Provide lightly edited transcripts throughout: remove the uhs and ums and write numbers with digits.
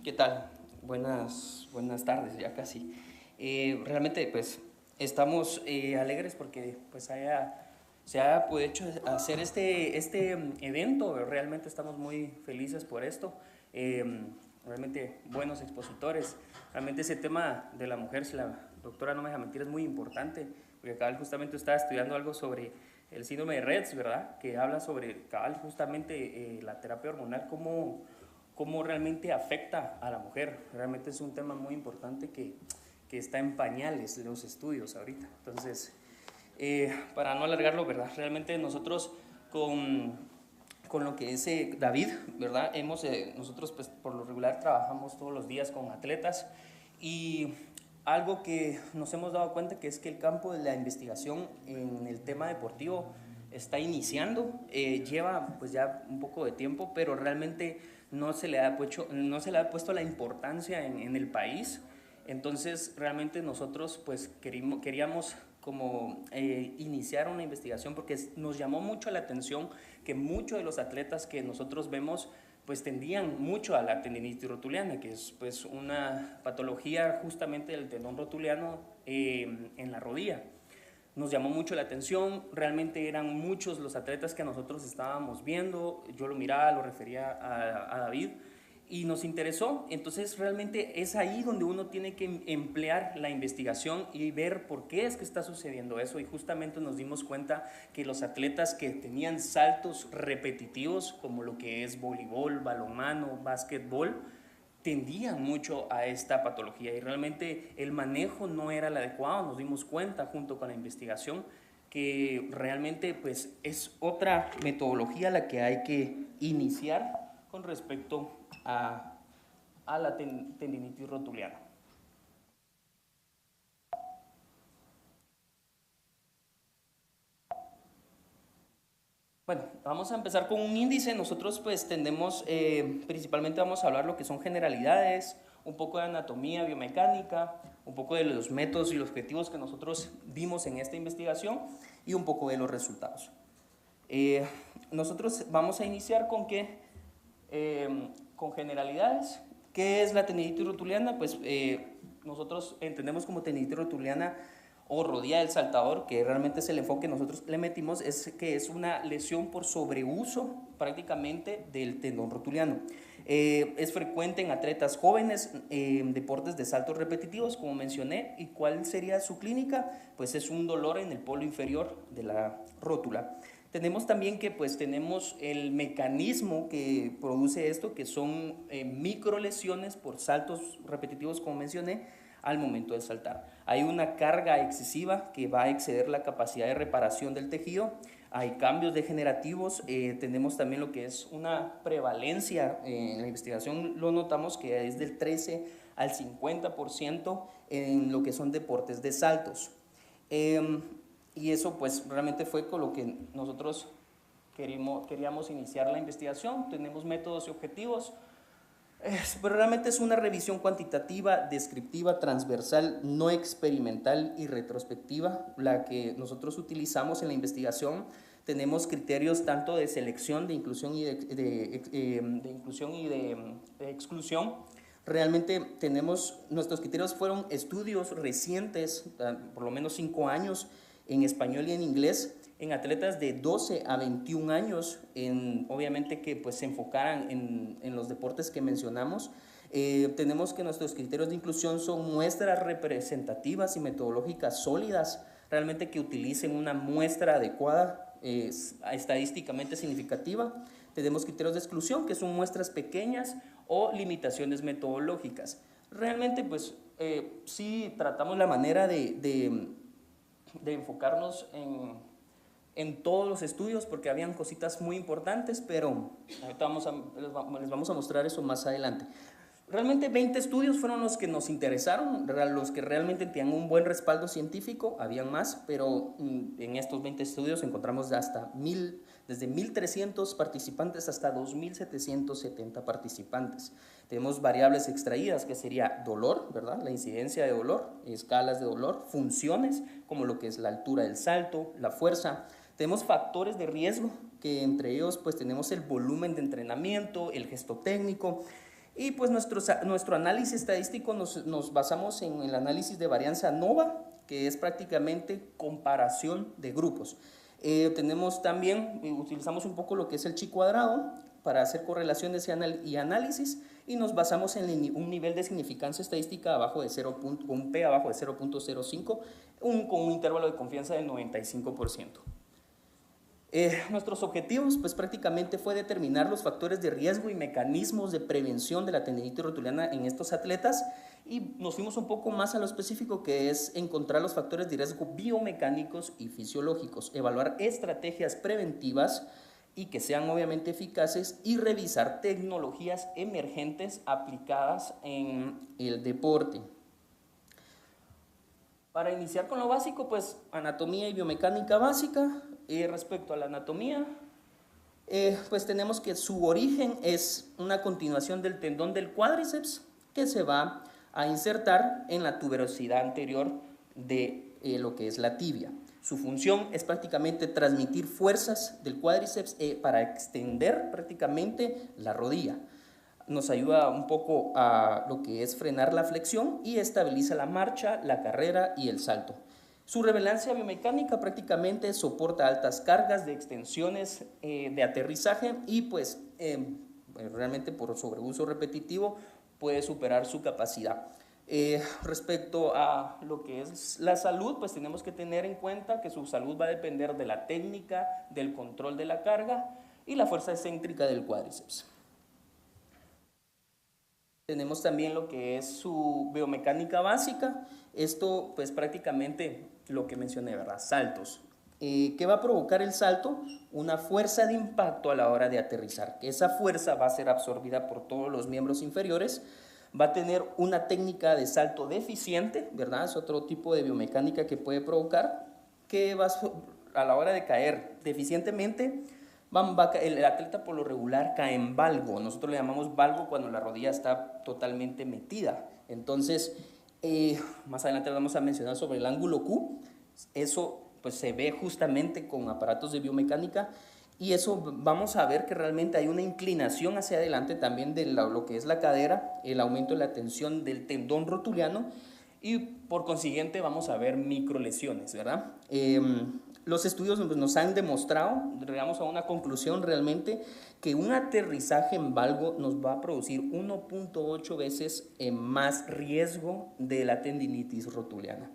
¿Qué tal? Buenas tardes, ya casi. Realmente, pues, estamos alegres porque pues se ha hecho hacer este evento. Realmente estamos muy felices por esto. Realmente buenos expositores. Realmente ese tema de la mujer, si la doctora no me deja mentir, es muy importante, porque cabal justamente estaba estudiando algo sobre el síndrome de Rett, ¿verdad? Que habla sobre cabal justamente la terapia hormonal, cómo realmente afecta a la mujer. Realmente es un tema muy importante que está en pañales los estudios ahorita. Entonces, para no alargarlo, ¿verdad? Realmente nosotros con lo que es David, ¿verdad? Nosotros pues, por lo regular trabajamos todos los días con atletas y algo que nos hemos dado cuenta que es que el campo de la investigación en el tema deportivo está iniciando, lleva pues ya un poco de tiempo, pero realmente no se le ha puesto la importancia en el país. Entonces realmente nosotros pues queríamos como iniciar una investigación porque nos llamó mucho la atención que muchos de los atletas que nosotros vemos pues tendían mucho a la tendinitis rotuliana, que es pues una patología justamente del tendón rotuliano en la rodilla. Nos llamó mucho la atención, realmente eran muchos los atletas que nosotros estábamos viendo, yo lo miraba, lo refería a David, y nos interesó. Entonces realmente es ahí donde uno tiene que emplear la investigación y ver por qué es que está sucediendo eso, y justamente nos dimos cuenta que los atletas que tenían saltos repetitivos, como lo que es voleibol, balonmano, básquetbol, tendían mucho a esta patología y realmente el manejo no era el adecuado. Nos dimos cuenta junto con la investigación que realmente pues es otra metodología la que hay que iniciar con respecto a la tendinitis rotuliana. Bueno, vamos a empezar con un índice. Nosotros pues tendemos, principalmente vamos a hablar lo que son generalidades, un poco de anatomía, biomecánica, un poco de los métodos y los objetivos que nosotros vimos en esta investigación y un poco de los resultados. Eh, Nosotros vamos a iniciar con con generalidades. ¿Qué es la tendinitis rotuliana? Pues nosotros entendemos como tendinitis rotuliana o rodilla del saltador, que realmente es el enfoque que nosotros le metimos, es que es una lesión por sobreuso prácticamente del tendón rotuliano. Es frecuente en atletas jóvenes, deportes de saltos repetitivos, como mencioné. ¿Y cuál sería su clínica? Pues es un dolor en el polo inferior de la rótula. Tenemos también que pues tenemos el mecanismo que produce esto, que son micro lesiones por saltos repetitivos, como mencioné, al momento de saltar. Hay una carga excesiva que va a exceder la capacidad de reparación del tejido. Hay cambios degenerativos. Tenemos también lo que es una prevalencia. En la investigación lo notamos que es del 13 al 50% en lo que son deportes de saltos. Y eso pues realmente fue con lo que nosotros queríamos iniciar la investigación. Tenemos métodos y objetivos, pero realmente es una revisión cuantitativa, descriptiva, transversal, no experimental y retrospectiva la que nosotros utilizamos en la investigación. Tenemos criterios tanto de selección, de inclusión y de exclusión. Realmente nuestros criterios fueron estudios recientes, por lo menos 5 años, en español y en inglés, en atletas de 12 a 21 años, obviamente que pues, se enfocaran en los deportes que mencionamos. Tenemos que nuestros criterios de inclusión son muestras representativas y metodológicas sólidas, realmente que utilicen una muestra adecuada, estadísticamente significativa. Tenemos criterios de exclusión, que son muestras pequeñas o limitaciones metodológicas. Realmente, pues, sí tratamos la manera de enfocarnos en todos los estudios, porque habían cositas muy importantes, pero ahorita les vamos a mostrar eso más adelante. Realmente 20 estudios fueron los que nos interesaron, los que realmente tenían un buen respaldo científico. Habían más, pero en estos 20 estudios encontramos desde 1.300 participantes hasta 2.770 participantes. Tenemos variables extraídas, que sería dolor, ¿verdad? La incidencia de dolor, escalas de dolor, funciones, como lo que es la altura del salto, la fuerza. Tenemos factores de riesgo, que entre ellos pues tenemos el volumen de entrenamiento, el gesto técnico, y pues nuestro análisis estadístico nos basamos en el análisis de varianza ANOVA, que es prácticamente comparación de grupos. Tenemos también, utilizamos un poco lo que es el chi cuadrado para hacer correlaciones y análisis, y nos basamos en un nivel de significancia estadística abajo de 0, un P abajo de 0.05, con un intervalo de confianza del 95%. Nuestros objetivos pues prácticamente fue determinar los factores de riesgo y mecanismos de prevención de la tendinitis rotuliana en estos atletas, y nos fuimos un poco más a lo específico, que es encontrar los factores de riesgo biomecánicos y fisiológicos, evaluar estrategias preventivas y que sean obviamente eficaces, y revisar tecnologías emergentes aplicadas en el deporte. Para iniciar con lo básico, pues anatomía y biomecánica básica. Respecto a la anatomía, pues tenemos que su origen es una continuación del tendón del cuádriceps, que se va a insertar en la tuberosidad anterior de lo que es la tibia. Su función es prácticamente transmitir fuerzas del cuádriceps para extender prácticamente la rodilla. Nos ayuda un poco a lo que es frenar la flexión y estabiliza la marcha, la carrera y el salto. Su relevancia biomecánica prácticamente soporta altas cargas de extensiones de aterrizaje, y pues realmente por sobreuso repetitivo puede superar su capacidad. Respecto a lo que es la salud, pues tenemos que tener en cuenta que su salud va a depender de la técnica, del control de la carga y la fuerza excéntrica del cuádriceps. Tenemos también lo que es su biomecánica básica. Esto pues prácticamente lo que mencioné, ¿verdad? Saltos. ¿Qué va a provocar el salto? Una fuerza de impacto a la hora de aterrizar. Esa fuerza va a ser absorbida por todos los miembros inferiores. Va a tener una técnica de salto deficiente, ¿verdad? Es otro tipo de biomecánica que puede provocar que va a la hora de caer deficientemente. El atleta por lo regular cae en valgo. Nosotros le llamamos valgo cuando la rodilla está totalmente metida. Entonces, más adelante vamos a mencionar sobre el ángulo Q. Eso pues se ve justamente con aparatos de biomecánica, y eso vamos a ver que realmente hay una inclinación hacia adelante también de lo que es la cadera, el aumento de la tensión del tendón rotuliano, y por consiguiente vamos a ver microlesiones, ¿verdad? Los estudios nos han demostrado, llegamos a una conclusión realmente, que un aterrizaje en valgo nos va a producir 1.8 veces más riesgo de la tendinitis rotuliana.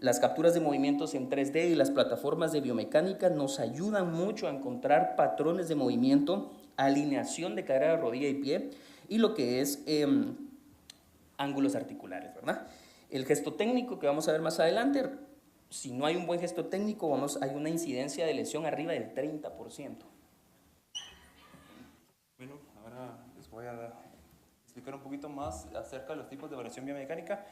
Las capturas de movimientos en 3D y las plataformas de biomecánica nos ayudan mucho a encontrar patrones de movimiento, alineación de cadera, rodilla y pie, y lo que es ángulos articulares, ¿verdad? El gesto técnico que vamos a ver más adelante, si no hay un buen gesto técnico, hay una incidencia de lesión arriba del 30%. Bueno, ahora les voy a explicar un poquito más acerca de los tipos de evaluación biomecánica.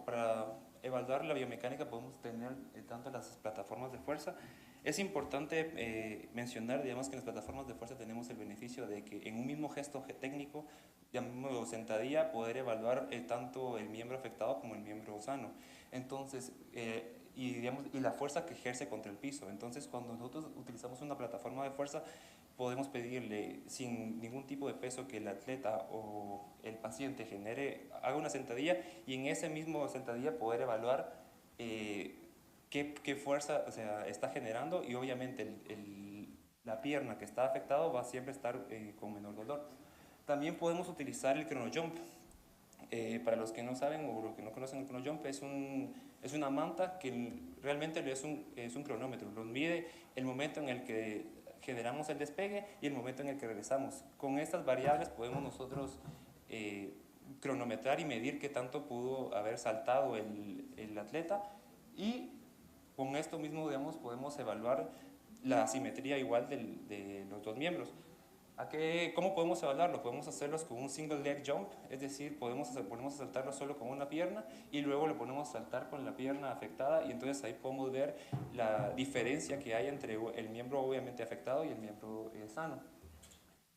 Para evaluar la biomecánica podemos tener tanto las plataformas de fuerza. Es importante mencionar, digamos, que en las plataformas de fuerza tenemos el beneficio de que en un mismo gesto técnico, llamémoslo sentadilla, poder evaluar tanto el miembro afectado como el miembro sano. Entonces, y la fuerza que ejerce contra el piso. Entonces, cuando nosotros utilizamos una plataforma de fuerza, podemos pedirle sin ningún tipo de peso que el atleta o el paciente haga una sentadilla, y en ese mismo sentadilla poder evaluar qué fuerza, o sea, está generando, y obviamente la pierna que está afectado va a siempre estar con menor dolor. También podemos utilizar el chronojump. Para los que no saben o los que no conocen el chronojump, es una manta que realmente es un cronómetro. Nos mide el momento en el que generamos el despegue y el momento en el que regresamos. Con estas variables podemos nosotros cronometrar y medir qué tanto pudo haber saltado el atleta, y con esto mismo, digamos, podemos evaluar la simetría igual de los dos miembros. ¿Cómo podemos evaluarlo? Podemos hacerlos con un single leg jump, es decir, ponemos a saltarlo solo con una pierna y luego le ponemos a saltar con la pierna afectada, y entonces ahí podemos ver la diferencia que hay entre el miembro obviamente afectado y el miembro sano.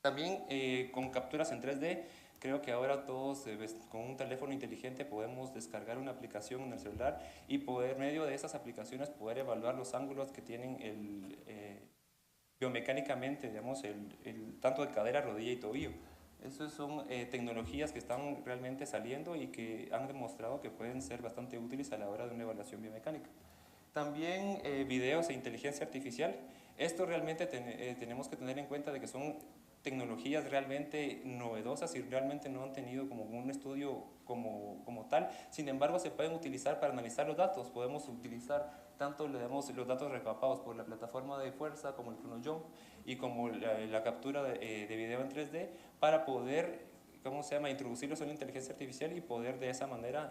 También con capturas en 3D Creo que ahora todos con un teléfono inteligente podemos descargar una aplicación en el celular y poder, medio de esas aplicaciones, poder evaluar los ángulos que tienen biomecánicamente, digamos, tanto de cadera, rodilla y tobillo. Esas son tecnologías que están realmente saliendo y que han demostrado que pueden ser bastante útiles a la hora de una evaluación biomecánica. También videos e inteligencia artificial. Esto realmente tenemos que tener en cuenta de que son tecnologías realmente novedosas y realmente no han tenido como un estudio como tal. Sin embargo, se pueden utilizar para analizar los datos. Podemos utilizar tanto los datos recapados por la plataforma de fuerza como el ChronoJump y como la captura de video en 3D para poder, ¿cómo se llama?, introducirlos en la inteligencia artificial y poder de esa manera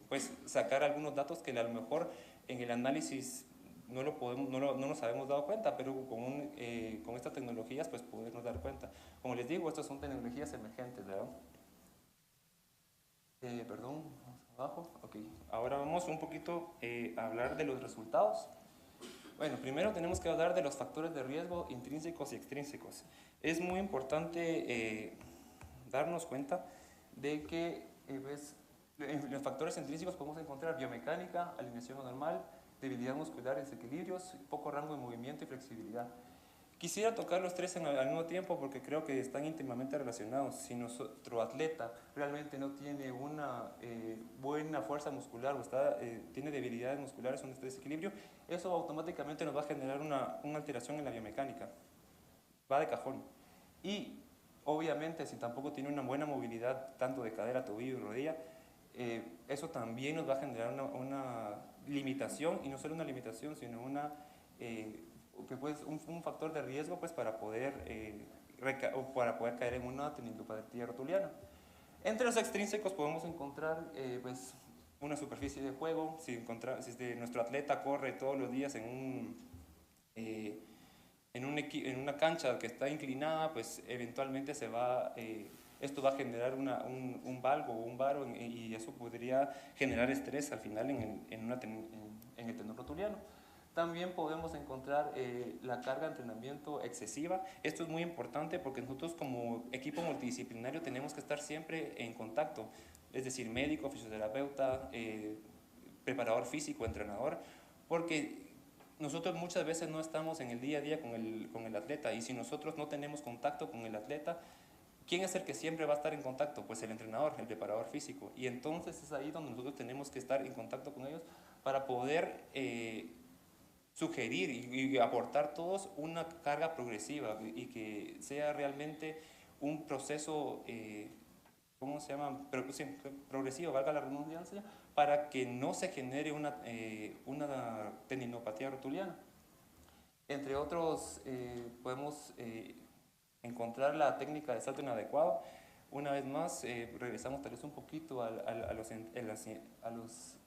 pues sacar algunos datos que a lo mejor en el análisis no nos habíamos dado cuenta, pero con estas tecnologías pues podernos dar cuenta. Como les digo, estas son tecnologías emergentes, ¿verdad? Perdón, abajo. Ok, ahora vamos un poquito a hablar de los resultados. Bueno, primero tenemos que hablar de los factores de riesgo intrínsecos y extrínsecos. Es muy importante darnos cuenta de que pues, en los factores intrínsecos podemos encontrar biomecánica, alineación anormal, debilidad muscular, desequilibrios, poco rango de movimiento y flexibilidad. Quisiera tocar los tres al mismo tiempo porque creo que están íntimamente relacionados. Si nuestro atleta realmente no tiene una buena fuerza muscular o tiene debilidades musculares o un desequilibrio, eso automáticamente nos va a generar una alteración en la biomecánica. Va de cajón. Y obviamente si tampoco tiene una buena movilidad tanto de cadera, tobillo y rodilla, eso también nos va a generar una limitación, y no solo una limitación, sino un factor de riesgo pues, para poder caer en una tendinopatía rotuliana. Entre los extrínsecos podemos encontrar pues, una superficie de juego. Si nuestro atleta corre todos los días en una cancha que está inclinada, pues eventualmente esto va a generar un valgo o un varo y eso podría generar estrés al final en el tendón rotuliano. También podemos encontrar la carga de entrenamiento excesiva. Esto es muy importante porque nosotros como equipo multidisciplinario tenemos que estar siempre en contacto, es decir, médico, fisioterapeuta, preparador físico, entrenador, porque nosotros muchas veces no estamos en el día a día con el atleta, y si nosotros no tenemos contacto con el atleta, ¿quién es el que siempre va a estar en contacto? Pues el entrenador, el preparador físico. Y entonces es ahí donde nosotros tenemos que estar en contacto con ellos para poder sugerir y aportar todos una carga progresiva y que sea realmente un proceso, ¿cómo se llama? Progresivo, valga la redundancia, para que no se genere una tendinopatía rotuliana. Entre otros, podemos encontrar la técnica de salto inadecuado. Una vez más, regresamos tal vez un poquito a los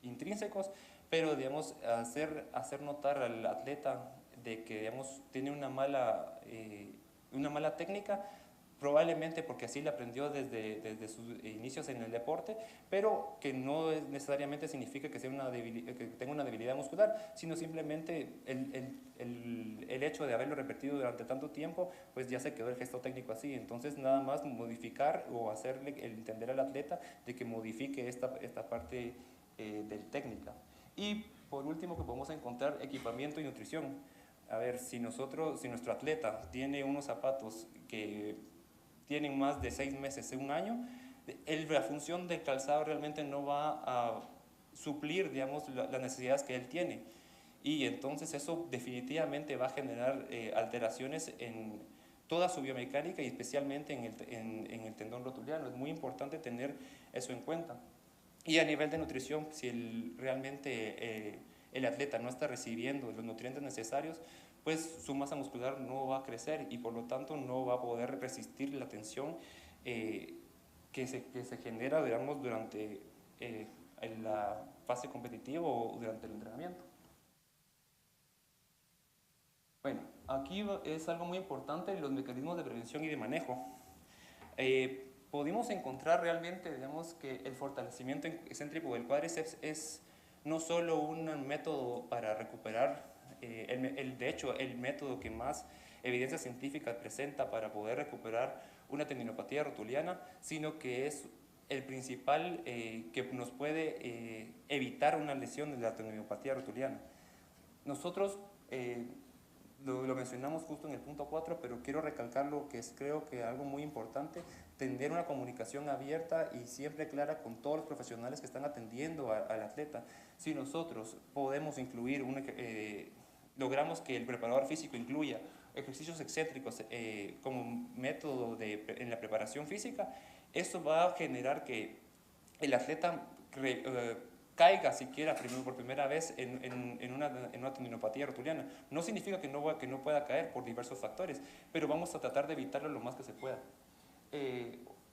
intrínsecos, pero digamos, hacer notar al atleta de que digamos, tiene una mala técnica, probablemente porque así la aprendió desde sus inicios en el deporte, pero que no necesariamente significa que tenga una debilidad muscular, sino simplemente el hecho de haberlo repetido durante tanto tiempo, pues ya se quedó el gesto técnico así. Entonces nada más modificar o hacerle entender al atleta de que modifique esta parte de técnica. Y por último, que podemos encontrar equipamiento y nutrición. A ver, si nuestro atleta tiene unos zapatos que tienen más de 6 meses, un año, la función del calzado realmente no va a suplir, digamos, las necesidades que él tiene. Y entonces eso definitivamente va a generar alteraciones en toda su biomecánica y especialmente en el tendón rotuliano. Es muy importante tener eso en cuenta. Y a nivel de nutrición, si realmente el atleta no está recibiendo los nutrientes necesarios, pues su masa muscular no va a crecer y por lo tanto no va a poder resistir la tensión que se genera, digamos, durante la fase competitiva o durante el entrenamiento. Bueno, aquí es algo muy importante, los mecanismos de prevención y de manejo. Pudimos encontrar realmente, digamos, que el fortalecimiento excéntrico del cuádriceps es no solo un método para recuperar, de hecho, el método que más evidencia científica presenta para poder recuperar una tendinopatía rotuliana, sino que es el principal que nos puede evitar una lesión de la tendinopatía rotuliana. Nosotros lo mencionamos justo en el punto 4, pero quiero recalcar lo que es, creo que algo muy importante, tener una comunicación abierta y siempre clara con todos los profesionales que están atendiendo al atleta. Si nosotros podemos incluir, logramos que el preparador físico incluya ejercicios excéntricos como método en la preparación física, eso va a generar que el atleta caiga siquiera por primera vez en una tendinopatía rotuliana. No significa que no pueda caer por diversos factores, pero vamos a tratar de evitarlo lo más que se pueda.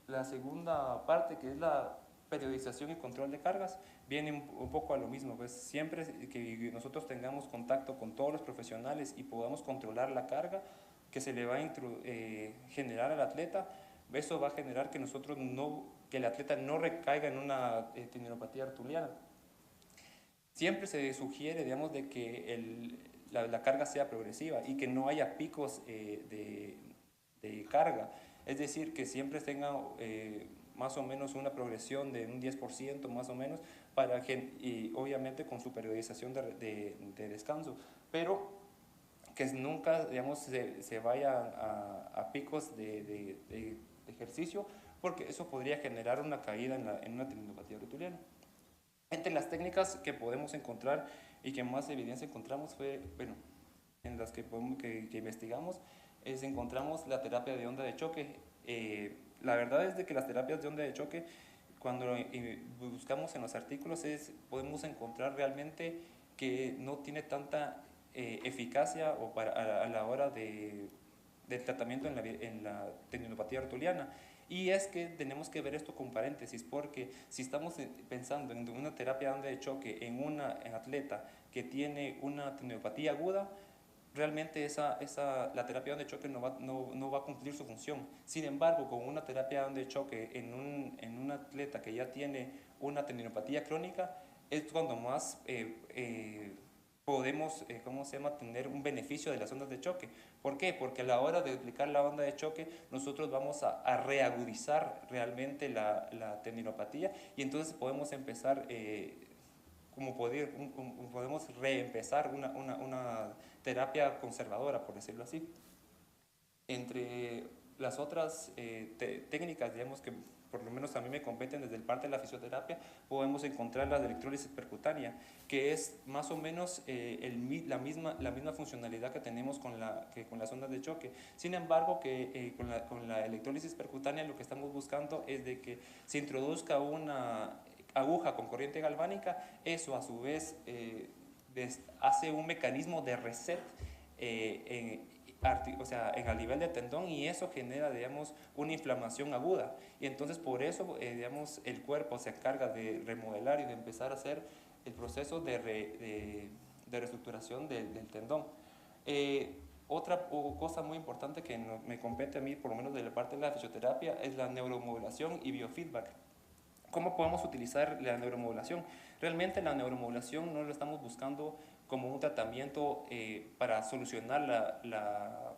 La segunda parte, que es la periodización y control de cargas, viene un poco a lo mismo. Pues siempre que nosotros tengamos contacto con todos los profesionales y podamos controlar la carga que se le va a generar al atleta, eso va a generar que que el atleta no recaiga en una tendinopatía rotuliana. Siempre se sugiere, digamos, de que la carga sea progresiva y que no haya picos de carga. Es decir, que siempre tenga más o menos una progresión de un 10% más o menos, y obviamente con su periodización de descanso. Pero que nunca, digamos, se vaya a picos de ejercicio, porque eso podría generar una caída en una tendinopatía rotuliana. Entre las técnicas que podemos encontrar y que más evidencia encontramos en las que investigamos, encontramos la terapia de onda de choque. La verdad es de que las terapias de onda de choque, cuando buscamos en los artículos, podemos encontrar realmente que no tiene tanta eficacia a la hora del tratamiento en la tendinopatía rotuliana. Y es que tenemos que ver esto con paréntesis, porque si estamos pensando en una terapia de onda de choque en un atleta que tiene una tendinopatía aguda, realmente la terapia de onda de choque no va a cumplir su función. Sin embargo, con una terapia de onda de choque en un atleta que ya tiene una tendinopatía crónica, es cuando más podemos, tener un beneficio de las ondas de choque. ¿Por qué? Porque a la hora de aplicar la onda de choque, nosotros vamos a reagudizar realmente la tendinopatía, y entonces podemos empezar, podemos reempezar una terapia conservadora, por decirlo así. Entre las otras técnicas, digamos, que por lo menos a mí me competen desde el parte de la fisioterapia, podemos encontrar la de electrólisis percutánea, que es más o menos la misma funcionalidad que tenemos con las ondas de choque. Sin embargo, con la electrólisis percutánea lo que estamos buscando es de que se introduzca una aguja con corriente galvánica. Eso a su vez hace un mecanismo de reset en el nivel de tendón, y eso genera, digamos, una inflamación aguda, y entonces por eso, digamos, el cuerpo se encarga de remodelar y de empezar a hacer el proceso de reestructuración del tendón. Otra cosa muy importante que me compete a mí, por lo menos de la parte de la fisioterapia, es la neuromodulación y biofeedback. ¿Cómo podemos utilizar la neuromodulación? Realmente la neuromodulación no lo estamos buscando como un tratamiento para solucionar la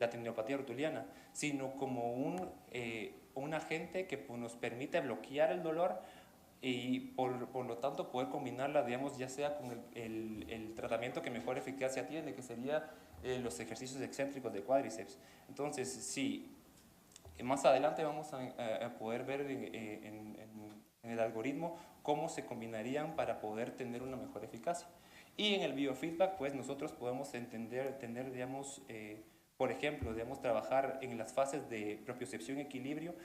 tendinopatía rotuliana, sino como un agente que nos permite bloquear el dolor y por lo tanto poder combinarla, digamos, ya sea con el tratamiento que mejor eficacia tiene, que sería los ejercicios excéntricos de cuádriceps. Entonces, sí, más adelante vamos a poder ver en el algoritmo cómo se combinarían para poder tener una mejor eficacia. Y en el biofeedback, pues nosotros podemos tener, digamos, por ejemplo, digamos, trabajar en las fases de propiocepción y equilibrio,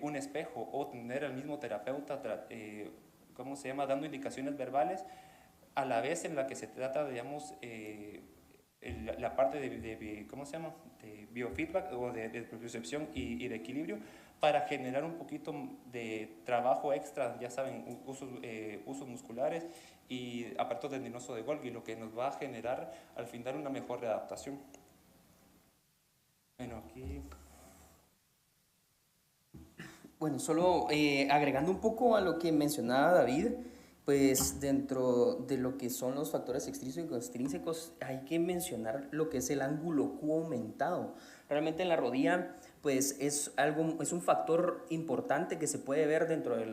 un espejo, o tener al mismo terapeuta, dando indicaciones verbales, a la vez en la que se trata, digamos, la parte de biofeedback o de propiocepción y de equilibrio, para generar un poquito de trabajo extra, ya saben, usos musculares y aparato tendinoso de Golgi, lo que nos va a generar al final una mejor readaptación. Bueno, aquí... Bueno, solo agregando un poco a lo que mencionaba David, Pues dentro de lo que son los factores extrínsecos y extrínsecos hay que mencionar lo que es el ángulo Q aumentado. Realmente en la rodilla pues es un factor importante que se puede ver dentro de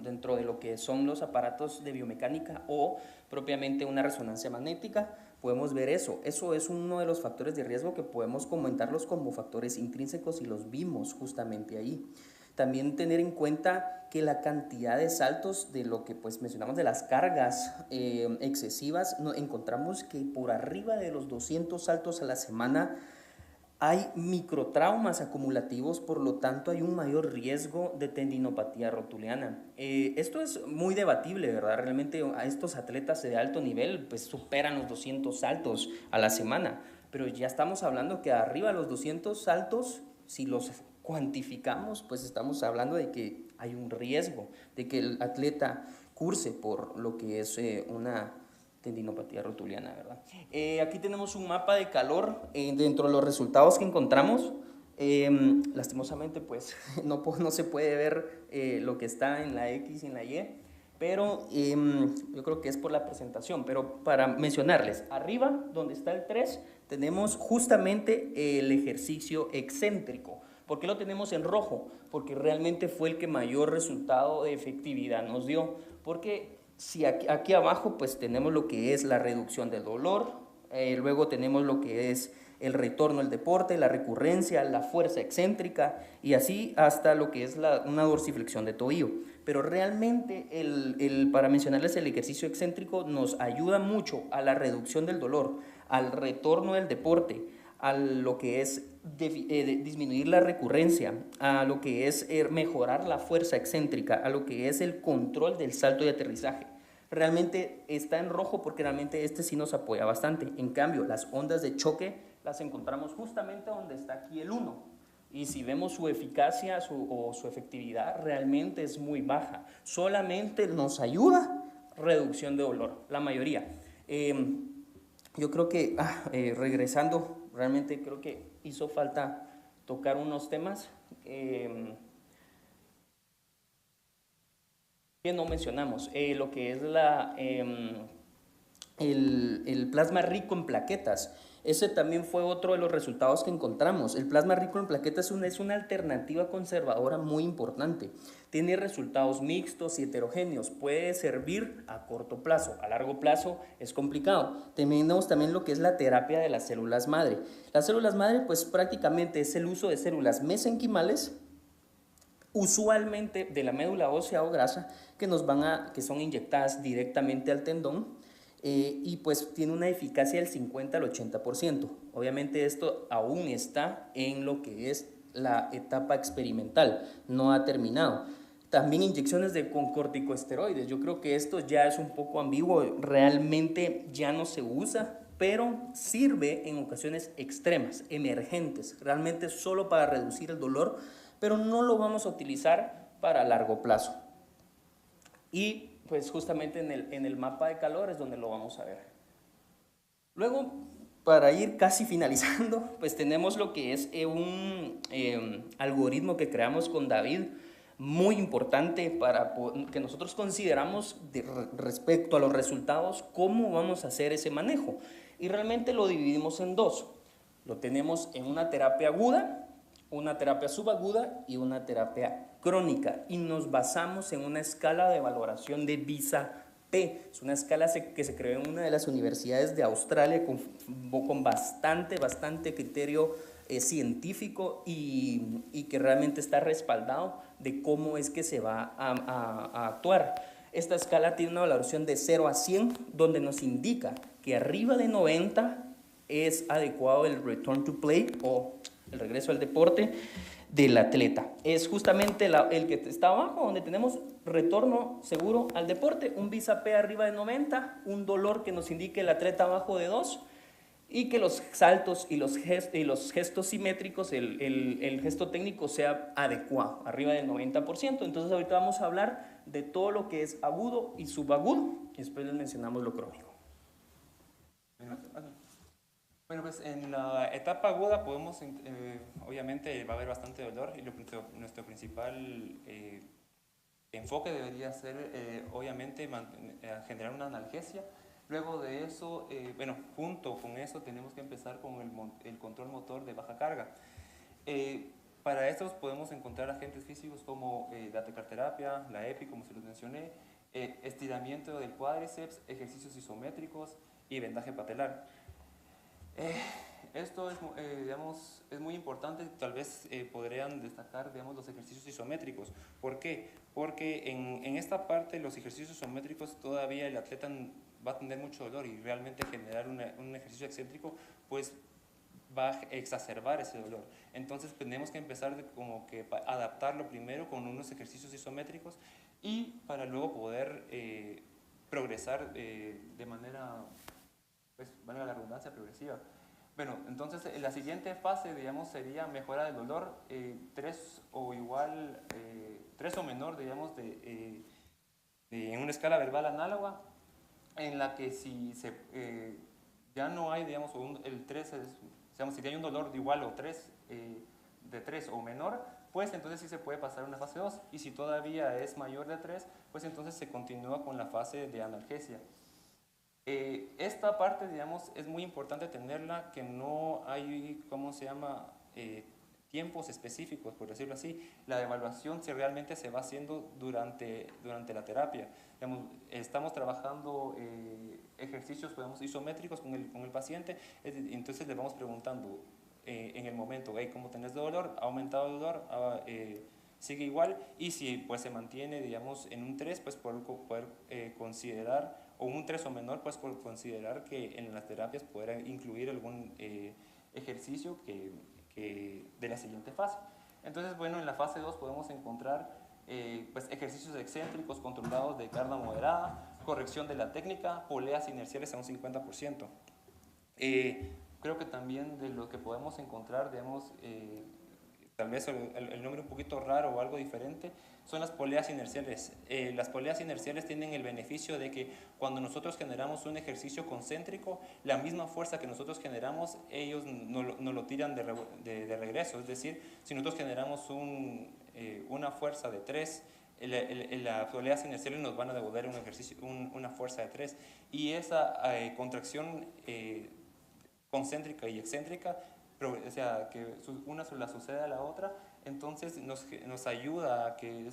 dentro de lo que son los aparatos de biomecánica o propiamente una resonancia magnética. Podemos ver eso. Eso es uno de los factores de riesgo que podemos comentarlos como factores intrínsecos y los vimos justamente ahí. También tener en cuenta que la cantidad de saltos de lo que pues mencionamos de las cargas excesivas, encontramos que por arriba de los 200 saltos a la semana hay microtraumas acumulativos, por lo tanto hay un mayor riesgo de tendinopatía rotuliana. Esto es muy debatible, ¿verdad? Realmente a estos atletas de alto nivel pues superan los 200 saltos a la semana, pero ya estamos hablando que arriba de los 200 saltos, si los cuantificamos, pues estamos hablando de que hay un riesgo de que el atleta curse por lo que es una tendinopatía rotuliana, ¿verdad? Aquí tenemos un mapa de calor dentro de los resultados que encontramos. Lastimosamente, pues no se puede ver lo que está en la X y en la Y, pero yo creo que es por la presentación. Pero para mencionarles, arriba, donde está el 3, tenemos justamente el ejercicio excéntrico. ¿Por qué lo tenemos en rojo? Porque realmente fue el que mayor resultado de efectividad nos dio. Porque si aquí abajo pues tenemos lo que es la reducción del dolor, luego tenemos lo que es el retorno al deporte, la recurrencia, la fuerza excéntrica y así hasta lo que es una dorsiflexión de tobillo. Pero realmente para mencionarles el ejercicio excéntrico nos ayuda mucho a la reducción del dolor, al retorno del deporte, a lo que es disminuir la recurrencia, a lo que es mejorar la fuerza excéntrica, a lo que es el control del salto y aterrizaje. Realmente está en rojo porque realmente este sí nos apoya bastante. En cambio, las ondas de choque las encontramos justamente donde está aquí el 1. Y si vemos su eficacia o su efectividad, realmente es muy baja. Solamente nos ayuda reducción de dolor, la mayoría. Yo creo que, regresando, realmente creo que hizo falta tocar unos temas que no mencionamos. Lo que es el plasma rico en plaquetas. Ese también fue otro de los resultados que encontramos. El plasma rico en plaquetas es una alternativa conservadora muy importante. Tiene resultados mixtos y heterogéneos. Puede servir a corto plazo. A largo plazo es complicado. Tenemos también lo que es la terapia de las células madre. Las células madre pues prácticamente es el uso de células mesenquimales, usualmente de la médula ósea o grasa, que son inyectadas directamente al tendón. Y pues tiene una eficacia del 50 al 80%. Obviamente esto aún está en lo que es la etapa experimental, no ha terminado. También inyecciones con corticosteroides. Yo creo que esto ya es un poco ambiguo, realmente ya no se usa, pero sirve en ocasiones extremas, emergentes, realmente solo para reducir el dolor, pero no lo vamos a utilizar para largo plazo. Y pues justamente en el mapa de calor es donde lo vamos a ver. Luego, para ir casi finalizando, pues tenemos lo que es un algoritmo que creamos con David, muy importante para que nosotros consideramos respecto a los resultados cómo vamos a hacer ese manejo. Y realmente lo dividimos en dos. Lo tenemos en una terapia aguda, una terapia subaguda y una terapia crónica, y nos basamos en una escala de valoración de VISA-P. Es una escala que se creó en una de las universidades de Australia con bastante criterio científico y que realmente está respaldado de cómo es que se va a actuar. Esta escala tiene una valoración de 0 a 100, donde nos indica que arriba de 90 es adecuado el return to play o el regreso al deporte del atleta. Es justamente el que está abajo, donde tenemos retorno seguro al deporte, un VISA-P arriba de 90, un dolor que nos indique el atleta abajo de 2, y que los saltos y los gestos simétricos, el gesto técnico sea adecuado, arriba del 90%. Entonces ahorita vamos a hablar de todo lo que es agudo y subagudo, y después les mencionamos lo crónico. Bueno, pues en la etapa aguda podemos, obviamente va a haber bastante dolor y nuestro principal enfoque debería ser, obviamente, generar una analgesia. Luego de eso, bueno, junto con eso tenemos que empezar con el control motor de baja carga. Para estos podemos encontrar agentes físicos como la tecarterapia, la EPI, como se los mencioné, estiramiento del cuádriceps, ejercicios isométricos y vendaje patelar. Eh, Esto es, digamos, es muy importante, tal vez podrían destacar, digamos, los ejercicios isométricos. ¿Por qué? Porque en esta parte los ejercicios isométricos todavía el atleta va a tener mucho dolor y realmente generar un ejercicio excéntrico pues va a exacerbar ese dolor. Entonces tenemos que empezar como que adaptarlo primero con unos ejercicios isométricos y para luego poder progresar de manera, pues, valga la redundancia, progresiva. Bueno, entonces la siguiente fase, digamos, sería mejora del dolor, 3 o igual, 3 o menor, digamos, en una escala verbal análoga, en la que si ya no hay, digamos, el 3 es, digamos, si hay un dolor de igual o 3, de 3 o menor, pues entonces sí se puede pasar a una fase 2. Y si todavía es mayor de 3, pues entonces se continúa con la fase de analgesia. Esta parte, digamos, es muy importante tenerla, que no hay, ¿cómo se llama? Tiempos específicos, por decirlo así. La evaluación si realmente se va haciendo durante la terapia. Digamos, estamos trabajando ejercicios, podemos, isométricos con el paciente, entonces le vamos preguntando en el momento, hey, ¿cómo tenés dolor? ¿Ha aumentado el dolor? ¿Sigue igual? Y si pues se mantiene, digamos, en un 3, pues poder considerar, o un 3 o menor, pues por considerar que en las terapias poder incluir algún ejercicio de la siguiente fase. Entonces, bueno, en la fase 2 podemos encontrar pues ejercicios excéntricos controlados de carga moderada, corrección de la técnica, poleas inerciales a un 50%. Creo que también de lo que podemos encontrar, digamos, tal vez el nombre un poquito raro o algo diferente, son las poleas inerciales. Las poleas inerciales tienen el beneficio de que cuando nosotros generamos un ejercicio concéntrico, la misma fuerza que nosotros generamos, ellos no lo tiran de regreso. Es decir, si nosotros generamos una fuerza de 3, las poleas inerciales nos van a devolver un ejercicio, una fuerza de 3. Y esa contracción concéntrica y excéntrica, o sea, que una la sucede a la otra, entonces nos ayuda a que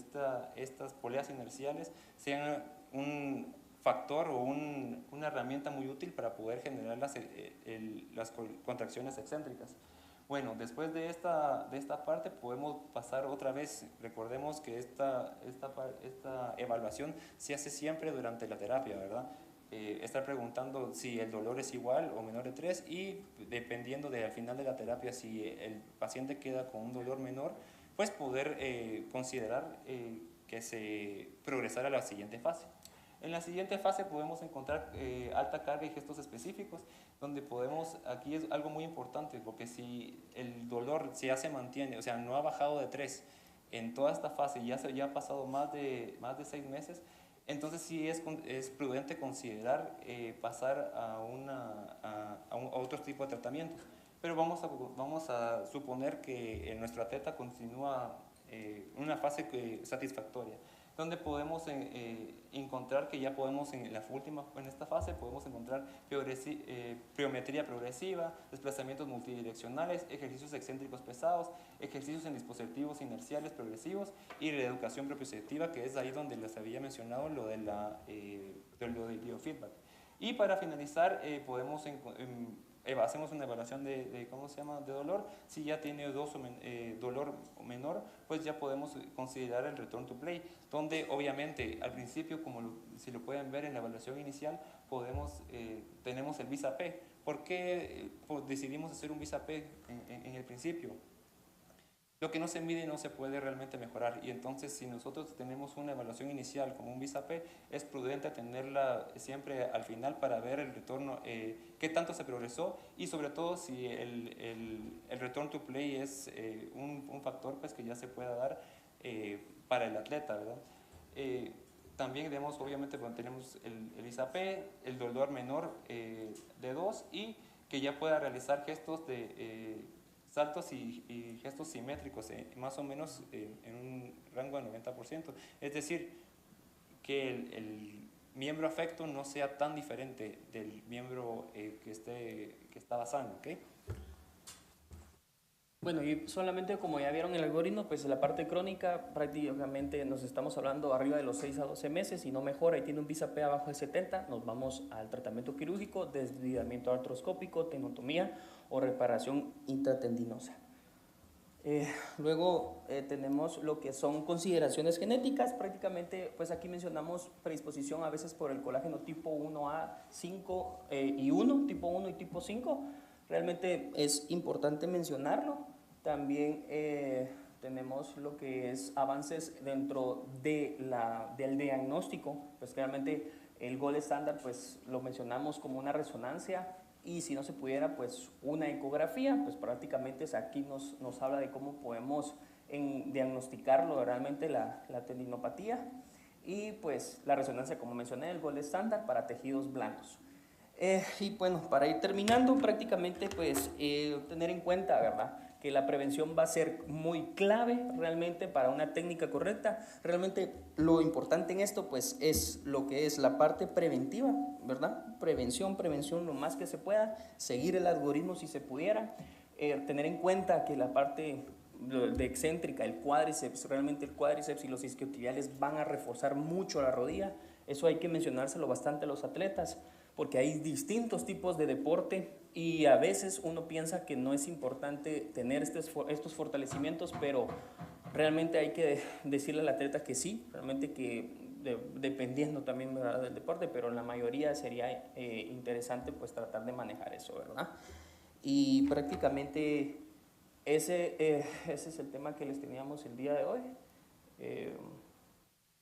estas poleas inerciales sean un factor o una herramienta muy útil para poder generar las contracciones excéntricas. Bueno, después de esta parte podemos pasar otra vez. Recordemos que esta evaluación se hace siempre durante la terapia, ¿verdad? Estar preguntando si el dolor es igual o menor de 3 y dependiendo de al final de la terapia si el paciente queda con un dolor menor, pues poder considerar que se progresara a la siguiente fase. En la siguiente fase podemos encontrar alta carga y gestos específicos, donde podemos, aquí es algo muy importante, porque si el dolor ya se mantiene, o sea, no ha bajado de 3 en toda esta fase, ya ha pasado más de 6 meses, entonces sí es prudente considerar pasar a otro tipo de tratamientos. Pero vamos a suponer que nuestro atleta continúa una fase satisfactoria, donde podemos encontrar que ya podemos en esta fase podemos encontrar pliometría progresiva, desplazamientos multidireccionales, ejercicios excéntricos pesados, ejercicios en dispositivos inerciales progresivos y reeducación propioceptiva, que es ahí donde les había mencionado lo del biofeedback. Y para finalizar, hacemos una evaluación ¿cómo se llama?, de dolor. Si ya tiene dolor menor, pues ya podemos considerar el return to play, donde obviamente al principio, si lo pueden ver en la evaluación inicial, tenemos el VISA-P. ¿Por qué decidimos hacer un VISA-P en el principio? Lo que no se mide no se puede realmente mejorar, y entonces si nosotros tenemos una evaluación inicial como un VISA-P, es prudente tenerla siempre al final para ver el retorno, qué tanto se progresó, y sobre todo si el return to play es un factor pues, que ya se pueda dar para el atleta, ¿verdad? También obviamente cuando tenemos el VISA-P, el dolor menor de 2 y que ya pueda realizar gestos saltos y gestos simétricos, más o menos en un rango de 90%. Es decir, que el miembro afecto no sea tan diferente del miembro que estaba sano, ¿ok? Bueno, y solamente como ya vieron el algoritmo, pues la parte crónica prácticamente nos estamos hablando arriba de los 6 a 12 meses y no mejora y tiene un VISA-P abajo de 70, nos vamos al tratamiento quirúrgico, desvidamiento artroscópico, tenotomía o reparación intratendinosa. Luego tenemos lo que son consideraciones genéticas, prácticamente pues aquí mencionamos predisposición a veces por el colágeno tipo 1A, 5 y 1, tipo 1 y tipo 5, realmente es importante mencionarlo. También tenemos lo que es avances dentro del diagnóstico, pues realmente el gold estándar pues lo mencionamos como una resonancia y si no se pudiera pues una ecografía, pues prácticamente aquí nos habla de cómo podemos diagnosticarlo realmente la tendinopatía y pues la resonancia como mencioné el gold estándar para tejidos blandos. Y bueno, para ir terminando, prácticamente pues tener en cuenta, ¿verdad?, que la prevención va a ser muy clave realmente para una técnica correcta. Realmente lo importante en esto pues es lo que es la parte preventiva, ¿verdad? Prevención lo más que se pueda, seguir el algoritmo si se pudiera, tener en cuenta que la parte de excéntrica, el cuádriceps, realmente el cuádriceps y los isquiotibiales van a reforzar mucho la rodilla. Eso hay que mencionárselo bastante a los atletas, porque hay distintos tipos de deporte y a veces uno piensa que no es importante tener estos fortalecimientos, pero realmente hay que decirle al atleta que sí, realmente que dependiendo también, ¿verdad?, del deporte, pero en la mayoría sería interesante pues tratar de manejar eso, ¿verdad? Y prácticamente ese es el tema que les teníamos el día de hoy.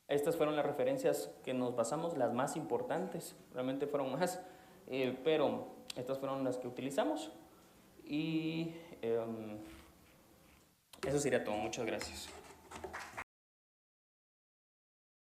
Estas fueron las referencias que nos basamos, las más importantes, realmente fueron más, pero estas fueron las que utilizamos y eso sería todo. Muchas gracias.